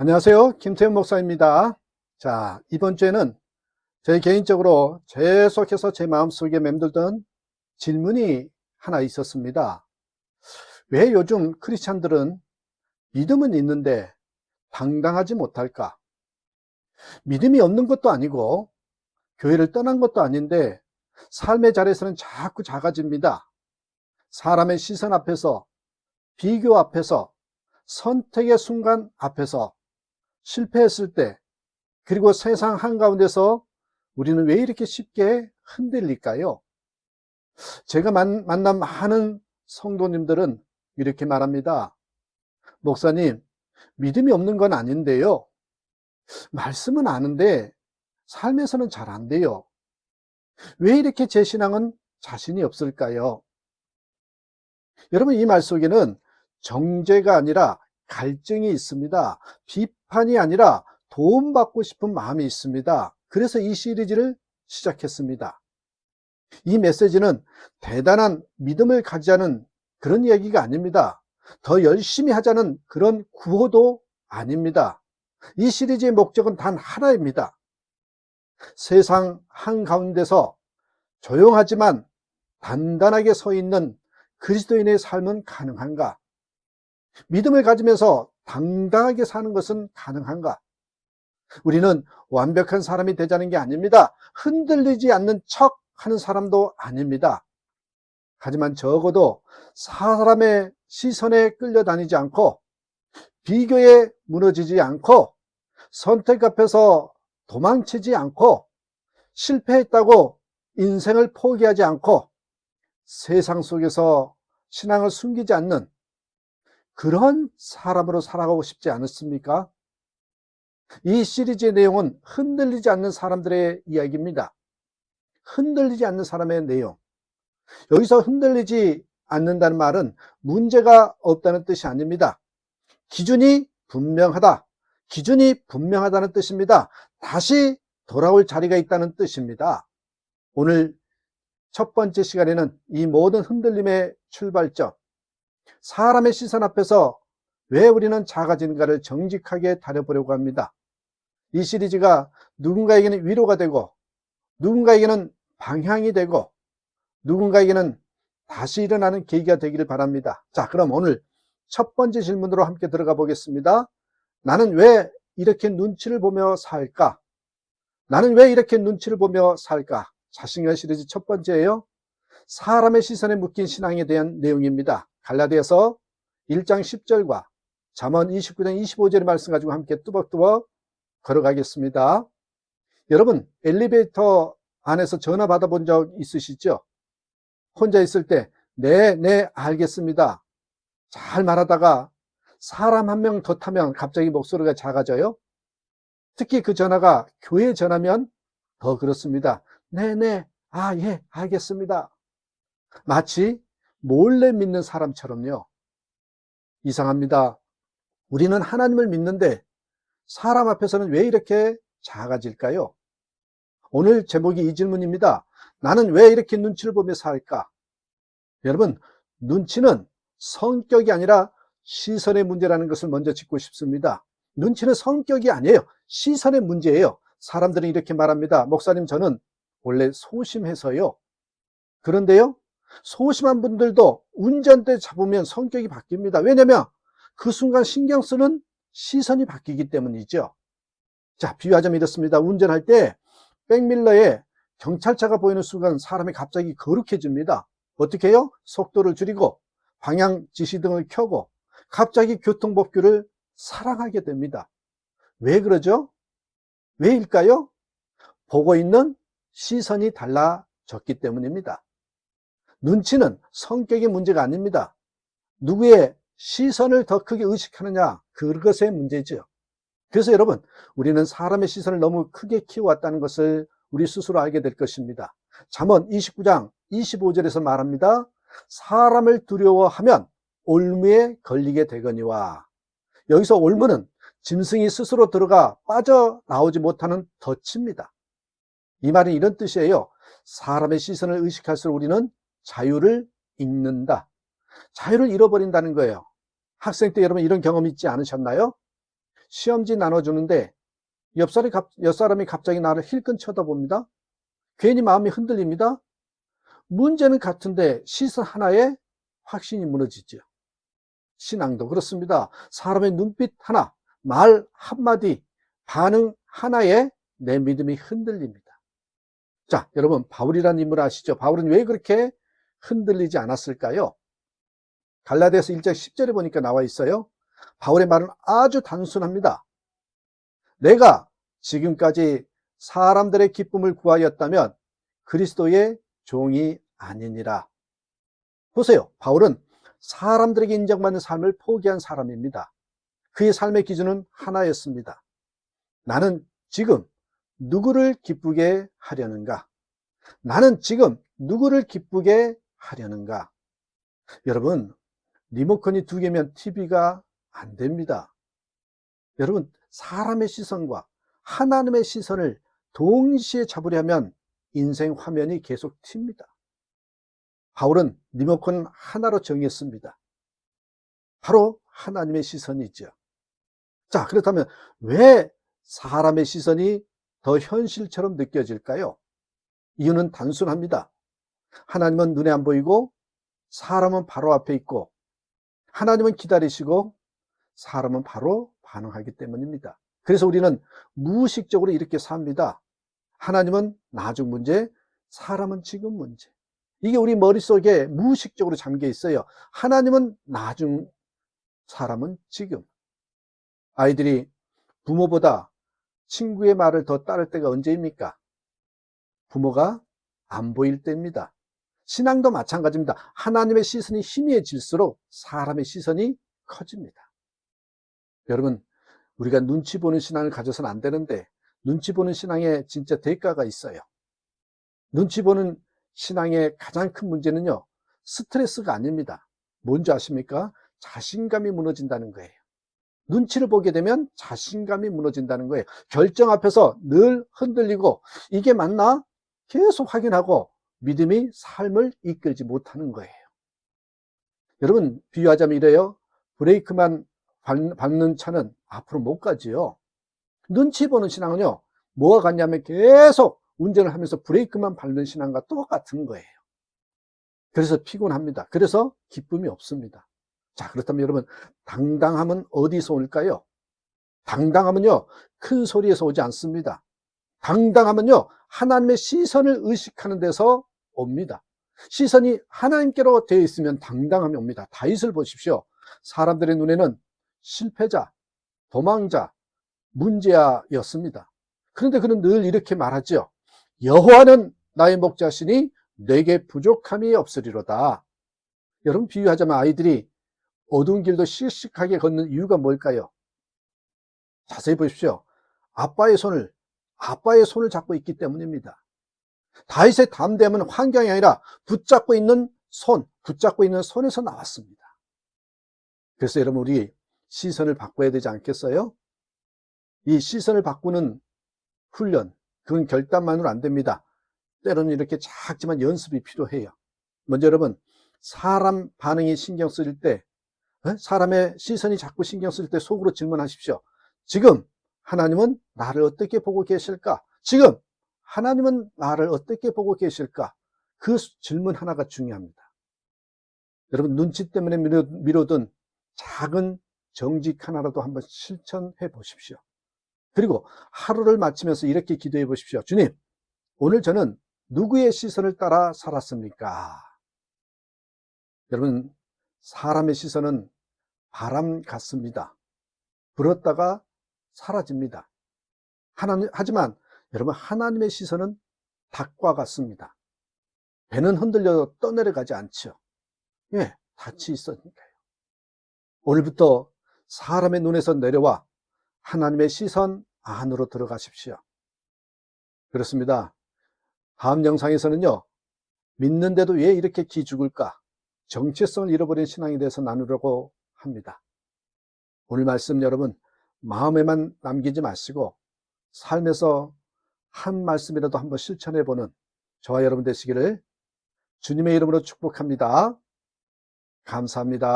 안녕하세요. 김태훈 목사입니다. 자, 이번 주에는 저희 개인적으로 계속해서 제 마음속에 맴돌던 질문이 하나 있었습니다. 왜 요즘 크리스찬들은 믿음은 있는데 당당하지 못할까? 믿음이 없는 것도 아니고 교회를 떠난 것도 아닌데 삶의 자리에서는 자꾸 작아집니다. 사람의 시선 앞에서, 비교 앞에서, 선택의 순간 앞에서 실패했을 때, 그리고 세상 한가운데서 우리는 왜 이렇게 쉽게 흔들릴까요? 제가 만난 많은 성도님들은 이렇게 말합니다. 목사님, 믿음이 없는 건 아닌데요. 말씀은 아는데 삶에서는 잘 안 돼요. 왜 이렇게 제 신앙은 자신이 없을까요? 여러분, 이 말 속에는 정죄가 아니라 갈증이 있습니다. 비판이 아니라 도움받고 싶은 마음이 있습니다. 그래서 이 시리즈를 시작했습니다. 이 메시지는 대단한 믿음을 가지자는 그런 이야기가 아닙니다. 더 열심히 하자는 그런 구호도 아닙니다. 이 시리즈의 목적은 단 하나입니다. 세상 한가운데서 조용하지만 단단하게 서 있는 그리스도인의 삶은 가능한가? 믿음을 가지면서 당당하게 사는 것은 가능한가? 우리는 완벽한 사람이 되자는 게 아닙니다. 흔들리지 않는 척 하는 사람도 아닙니다. 하지만 적어도 사람의 시선에 끌려다니지 않고, 비교에 무너지지 않고, 선택 앞에서 도망치지 않고, 실패했다고 인생을 포기하지 않고, 세상 속에서 신앙을 숨기지 않는 그런 사람으로 살아가고 싶지 않으십니까? 이 시리즈의 내용은 흔들리지 않는 사람들의 이야기입니다. 흔들리지 않는 사람의 내용. 여기서 흔들리지 않는다는 말은 문제가 없다는 뜻이 아닙니다. 기준이 분명하다. 기준이 분명하다는 뜻입니다. 다시 돌아올 자리가 있다는 뜻입니다. 오늘 첫 번째 시간에는 이 모든 흔들림의 출발점, 사람의 시선 앞에서 왜 우리는 작아지는가를 정직하게 다뤄보려고 합니다. 이 시리즈가 누군가에게는 위로가 되고, 누군가에게는 방향이 되고, 누군가에게는 다시 일어나는 계기가 되기를 바랍니다. 자, 그럼 오늘 첫 번째 질문으로 함께 들어가 보겠습니다. 나는 왜 이렇게 눈치를 보며 살까? 나는 왜 이렇게 눈치를 보며 살까? 자신감 시리즈 첫 번째예요. 사람의 시선에 묶인 신앙에 대한 내용입니다. 갈라디아서 1장 10절과 잠언 29장 25절의 말씀 가지고 함께 뚜벅뚜벅 걸어가겠습니다. 여러분, 엘리베이터 안에서 전화 받아본 적 있으시죠? 혼자 있을 때 네, 알겠습니다. 잘 말하다가 사람 한 명 더 타면 갑자기 목소리가 작아져요. 특히 그 전화가 교회 전화면 더 그렇습니다. 네, 예, 알겠습니다. 마치 몰래 믿는 사람처럼요. 이상합니다. 우리는 하나님을 믿는데 사람 앞에서는 왜 이렇게 작아질까요? 오늘 제목이 이 질문입니다. 나는 왜 이렇게 눈치를 보며 살까? 여러분, 눈치는 성격이 아니라 시선의 문제라는 것을 먼저 짚고 싶습니다. 눈치는 성격이 아니에요. 시선의 문제예요. 사람들은 이렇게 말합니다. 목사님, 저는 원래 소심해서요. 그런데요, 소심한 분들도 운전대 잡으면 성격이 바뀝니다. 왜냐하면 그 순간 신경 쓰는 시선이 바뀌기 때문이죠. 자, 비유하자면 이렇습니다. 운전할 때 백밀러에 경찰차가 보이는 순간 사람이 갑자기 거룩해집니다. 어떻게 해요? 속도를 줄이고 방향 지시등을 켜고 갑자기 교통법규를 사랑하게 됩니다. 왜 그러죠? 왜일까요? 보고 있는 시선이 달라졌기 때문입니다. 눈치는 성격의 문제가 아닙니다. 누구의 시선을 더 크게 의식하느냐, 그것의 문제죠. 그래서 여러분, 우리는 사람의 시선을 너무 크게 키워왔다는 것을 우리 스스로 알게 될 것입니다. 잠언 29장 25절에서 말합니다. 사람을 두려워하면 올무에 걸리게 되거니와. 여기서 올무는 짐승이 스스로 들어가 빠져나오지 못하는 덫입니다. 이 말은 이런 뜻이에요. 사람의 시선을 의식할수록 우리는 자유를 잃는다. 자유를 잃어버린다는 거예요. 학생 때 여러분 이런 경험 있지 않으셨나요? 시험지 나눠주는데 옆사람이 갑자기 나를 힐끔 쳐다봅니다. 괜히 마음이 흔들립니다. 문제는 같은데 시선 하나에 확신이 무너지죠. 신앙도 그렇습니다. 사람의 눈빛 하나, 말 한마디, 반응 하나에 내 믿음이 흔들립니다. 자, 여러분, 바울이라는 인물 아시죠? 바울은 왜 그렇게 흔들리지 않았을까요? 갈라디아서 1장 10절에 보니까 나와 있어요. 바울의 말은 아주 단순합니다. 내가 지금까지 사람들의 기쁨을 구하였다면 그리스도의 종이 아니니라. 보세요. 바울은 사람들에게 인정받는 삶을 포기한 사람입니다. 그의 삶의 기준은 하나였습니다. 나는 지금 누구를 기쁘게 하려는가? 나는 지금 누구를 기쁘게 하려는가? 여러분, 리모컨이 2개면 TV가 안 됩니다. 여러분, 사람의 시선과 하나님의 시선을 동시에 잡으려면 인생 화면이 계속 튑니다. 바울은 리모컨 하나로 정했습니다. 바로 하나님의 시선이죠. 자, 그렇다면 왜 사람의 시선이 더 현실처럼 느껴질까요? 이유는 단순합니다. 하나님은 눈에 안 보이고 사람은 바로 앞에 있고 하나님은 기다리시고 사람은 바로 반응하기 때문입니다. 그래서 우리는 무의식적으로 이렇게 삽니다. 하나님은 나중 문제, 사람은 지금 문제. 이게 우리 머릿속에 무의식적으로 잠겨 있어요. 하나님은 나중, 사람은 지금. 아이들이 부모보다 친구의 말을 더 따를 때가 언제입니까? 부모가 안 보일 때입니다. 신앙도 마찬가지입니다. 하나님의 시선이 희미해질수록 사람의 시선이 커집니다. 여러분, 우리가 눈치 보는 신앙을 가져서는 안 되는데 눈치 보는 신앙에 진짜 대가가 있어요. 눈치 보는 신앙의 가장 큰 문제는요, 스트레스가 아닙니다. 뭔지 아십니까? 자신감이 무너진다는 거예요. 눈치를 보게 되면 자신감이 무너진다는 거예요. 결정 앞에서 늘 흔들리고 이게 맞나? 계속 확인하고 믿음이 삶을 이끌지 못하는 거예요. 여러분, 비유하자면 이래요. 브레이크만 밟는 차는 앞으로 못 가지요. 눈치 보는 신앙은요, 뭐가 같냐면 계속 운전을 하면서 브레이크만 밟는 신앙과 똑같은 거예요. 그래서 피곤합니다. 그래서 기쁨이 없습니다. 자, 그렇다면 여러분, 당당함은 어디서 올까요? 당당함은요, 큰 소리에서 오지 않습니다. 당당함은요, 하나님의 시선을 의식하는 데서 옵니다. 시선이 하나님께로 되어 있으면 당당함이 옵니다. 다윗을 보십시오. 사람들의 눈에는 실패자, 도망자, 문제아였습니다. 그런데 그는 늘 이렇게 말하죠. 여호와는 나의 목자시니 내게 부족함이 없으리로다. 여러분, 비유하자면 아이들이 어두운 길도 씩씩하게 걷는 이유가 뭘까요? 자세히 보십시오. 아빠의 손을 잡고 있기 때문입니다. 다윗의 담대함은 환경이 아니라 붙잡고 있는 손에서 나왔습니다. 그래서 여러분, 우리 시선을 바꿔야 되지 않겠어요? 이 시선을 바꾸는 훈련, 그건 결단만으로 안 됩니다. 때로는 이렇게 작지만 연습이 필요해요. 먼저 여러분, 사람 반응이 신경 쓰일 때, 사람의 시선이 자꾸 신경 쓰일 때 속으로 질문하십시오. 지금 하나님은 나를 어떻게 보고 계실까? 지금 하나님은 나를 어떻게 보고 계실까? 그 질문 하나가 중요합니다. 여러분, 눈치 때문에 미뤄둔 작은 정직 하나라도 한번 실천해 보십시오. 그리고 하루를 마치면서 이렇게 기도해 보십시오. 주님, 오늘 저는 누구의 시선을 따라 살았습니까? 여러분, 사람의 시선은 바람 같습니다. 불었다가 사라집니다. 하지만 여러분, 하나님의 시선은 닭과 같습니다. 배는 흔들려도 떠내려가지 않죠. 예, 닻이 있으니까요. 오늘부터 사람의 눈에서 내려와 하나님의 시선 안으로 들어가십시오. 그렇습니다. 다음 영상에서는요, 믿는데도 왜 이렇게 기죽을까? 정체성을 잃어버린 신앙에 대해서 나누려고 합니다. 오늘 말씀 여러분, 마음에만 남기지 마시고 삶에서 한 말씀이라도 한번 실천해보는 저와 여러분 되시기를 주님의 이름으로 축복합니다. 감사합니다.